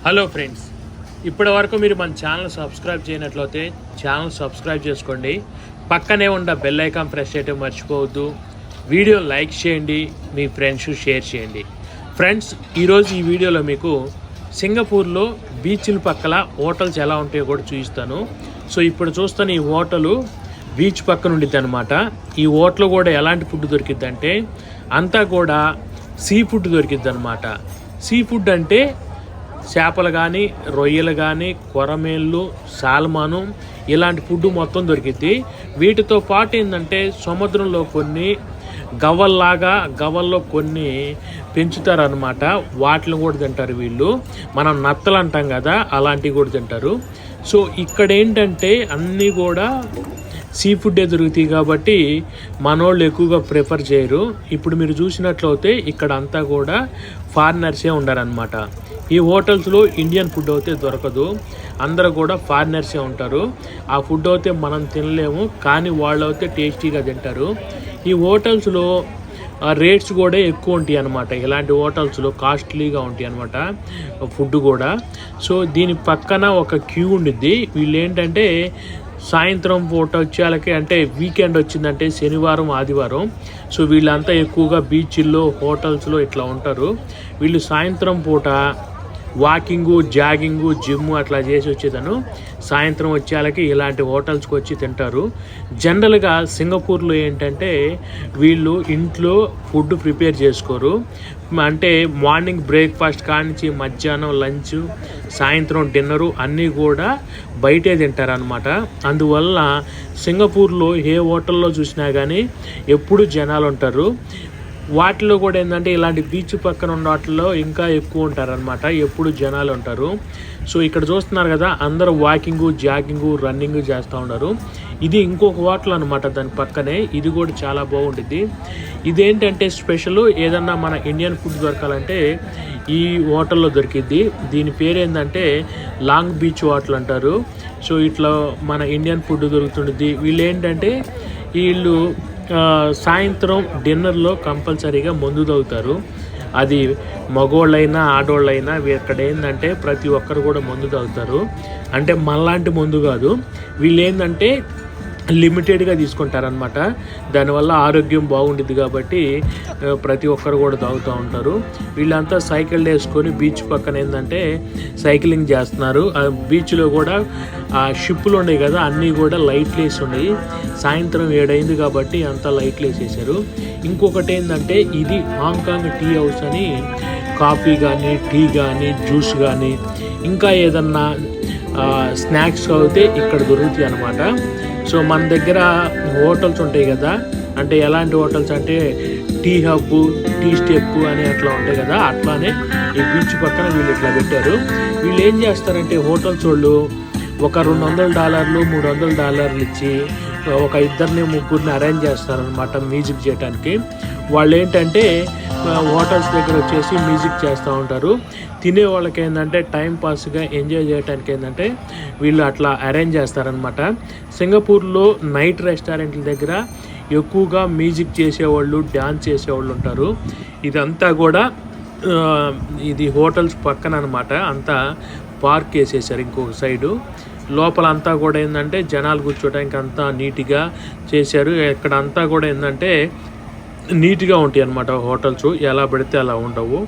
Hello friends, ఇప్పటి వరకు మీరు మన ఛానల్ సబ్స్క్రైబ్ చేయనట్లయితే ఛానల్ సబ్స్క్రైబ్ చేసుకోండి. పక్కనే ఉన్న బెల్ ఐకాన్ ప్రెస్ చేయడం మర్చిపోవద్దు. వీడియో లైక్ చేయండి, మీ ఫ్రెండ్స్ షేర్ చేయండి. ఫ్రెండ్స్, ఈరోజు ఈ వీడియోలో మీకు సింగపూర్లో బీచ్ల పక్కల హోటల్స్ ఎలా ఉంటాయో కూడా చూపిస్తాను. సో ఇప్పుడు చూస్తాను, ఈ హోటలు బీచ్ పక్కన ఉండిద్ది అనమాట. ఈ హోటల్ కూడా ఎలాంటి ఫుడ్ దొరికిద్ది అంటే అంతా కూడా సీ ఫుడ్ దొరికిద్ది అనమాట. సీ ఫుడ్ అంటే చేపలు కానీ, రొయ్యలు కానీ, కొరమేళ్ళు, సాల్మాను ఇలాంటి ఫుడ్ మొత్తం దొరికిద్ది. వీటితో పాటు ఏంటంటే సముద్రంలో కొన్ని గవ్వల్లో కొన్ని పెంచుతారనమాట. వాటిని కూడా తింటారు వీళ్ళు. మనం నత్తలు అంటాం కదా, అలాంటివి కూడా తింటారు. సో ఇక్కడ ఏంటంటే అన్నీ కూడా సీ ఫుడ్డే దొరుకుతాయి కాబట్టి మనోళ్ళు ఎక్కువగా ప్రిఫర్ చేయరు. ఇప్పుడు మీరు చూసినట్లయితే ఇక్కడ అంతా కూడా ఫారినర్సే ఉండారనమాట. ఈ హోటల్స్లో ఇండియన్ ఫుడ్ అయితే దొరకదు, అందరూ కూడా ఫారినర్సే ఉంటారు. ఆ ఫుడ్ అయితే మనం తినలేము, కానీ వాళ్ళు అయితే టేస్టీగా తింటారు. ఈ హోటల్స్లో రేట్స్ కూడా ఎక్కువ ఉంటాయి అన్నమాట. ఇలాంటి హోటల్స్లో కాస్ట్లీగా ఉంటాయి అన్నమాట ఫుడ్ కూడా. సో దీని పక్కన ఒక క్యూ ఉండిద్ది. వీళ్ళు ఏంటంటే సాయంత్రం పూట వచ్చేళ్ళకి, అంటే వీకెండ్ వచ్చిందంటే శనివారం ఆదివారం, సో వీళ్ళంతా ఎక్కువగా బీచ్ల్లో హోటల్స్లో ఇట్లా ఉంటారు. వీళ్ళు సాయంత్రం పూట వాకింగు, జాగింగు, జిమ్ అట్లా చేసి వచ్చేదాను సాయంత్రం వచ్చేళ్ళకి ఇలాంటి హోటల్స్కి వచ్చి తింటారు. జనరల్గా సింగపూర్లో ఏంటంటే వీళ్ళు ఇంట్లో ఫుడ్ ప్రిపేర్ చేసుకోరు. అంటే మార్నింగ్ బ్రేక్ఫాస్ట్ కానించి మధ్యాహ్నం లంచ్, సాయంత్రం డిన్నరు అన్నీ కూడా బయటే తింటారనమాట. అందువల్ల సింగపూర్లో ఏ హోటల్లో చూసినా కానీ ఎప్పుడు జనాలు ఉంటారు. వాటిలో కూడా ఏంటంటే ఇలాంటి బీచ్ పక్కన ఉన్న వాటిల్లో ఇంకా ఎక్కువ ఉంటారనమాట, ఎప్పుడు జనాలు ఉంటారు. సో ఇక్కడ చూస్తున్నారు కదా, అందరూ వాకింగు, జాగింగు, రన్నింగ్ చేస్తూ ఉన్నారు. ఇది ఇంకొక హోటల్ అనమాట దాని పక్కనే. ఇది కూడా చాలా బాగుంటుంది. ఇదేంటంటే స్పెషల్, ఏదన్నా మన ఇండియన్ ఫుడ్ దొరకాలంటే ఈ హోటల్లో దొరికిద్ది. దీని పేరు ఏంటంటే లాంగ్ బీచ్ హోటల్ అంటారు. సో ఇట్లా మన ఇండియన్ ఫుడ్ దొరుకుతుంది. వీళ్ళు ఏంటంటే వీళ్ళు సాయంత్రం డిన్నర్లో కంపల్సరీగా మందు తాగుతారు. అది మగోళ్ళైనా ఆడోళ్ళైనా ఇక్కడ ఏంటంటే ప్రతి ఒక్కరు కూడా మందు తాగుతారు. అంటే మనలాంటి మందు కాదు, వీళ్ళు ఏంటంటే లిమిటెడ్గా తీసుకుంటారనమాట. దానివల్ల ఆరోగ్యం బాగుంటుంది కాబట్టి ప్రతి ఒక్కరు కూడా తాగుతూ ఉంటారు. వీళ్ళంతా సైకిల్ వేసుకొని బీచ్ పక్కన ఏంటంటే సైక్లింగ్ చేస్తున్నారు. బీచ్లో కూడా ఆ షిప్పులు ఉన్నాయి కదా, అన్నీ కూడా లైట్లు వేసి ఉన్నాయి. సాయంత్రం 7 అయింది కాబట్టి అంతా లైట్లు వేసేసారు. ఇంకొకటి ఏంటంటే ఇది హాంకాంగ్ టీ హౌస్ అని, కాఫీ కానీ, టీ కానీ, జ్యూస్ కానీ, ఇంకా ఏదన్నా స్నాక్స్ అయితే ఇక్కడ దొరుకుతాయి అన్నమాట. సో మన దగ్గర హోటల్స్ ఉంటాయి కదా, అంటే ఎలాంటి హోటల్స్ అంటే టీ హబ్, టీ స్టెప్ అని అట్లా ఉంటాయి కదా, అట్లానే ఈ బీచ్ పక్కన వీళ్ళు ఇట్లా పెట్టారు. వీళ్ళు ఏం చేస్తారంటే హోటల్స్ వాళ్ళు ఒక $200, $300 ఇచ్చి ఒక ఇద్దరిని ముగ్గురిని అరేంజ్ చేస్తారనమాట మ్యూజిక్ చేయడానికి. వాళ్ళు ఏంటంటే హోటల్స్ దగ్గర వచ్చేసి మ్యూజిక్ చేస్తూ ఉంటారు. తినే వాళ్ళకి ఏంటంటే టైంపాస్గా ఎంజాయ్ చేయడానికి ఏంటంటే వీళ్ళు అట్లా అరేంజ్ చేస్తారనమాట. సింగపూర్లో నైట్ రెస్టారెంట్ల దగ్గర ఎక్కువగా మ్యూజిక్ చేసేవాళ్ళు, డ్యాన్స్ చేసేవాళ్ళు ఉంటారు. ఇదంతా కూడా ఇది హోటల్స్ పక్కన అనమాట. అంతా పార్క్ వేసేసారు ఇంకొక సైడు. లోపల అంతా కూడా ఏంటంటే జనాలు కూర్చోడానికి అంతా నీట్గా చేశారు. ఇక్కడ అంతా కూడా ఏంటంటే నీట్గా ఉంటాయి అన్నమాట హోటల్స్, ఎలా పడితే అలా ఉండవు.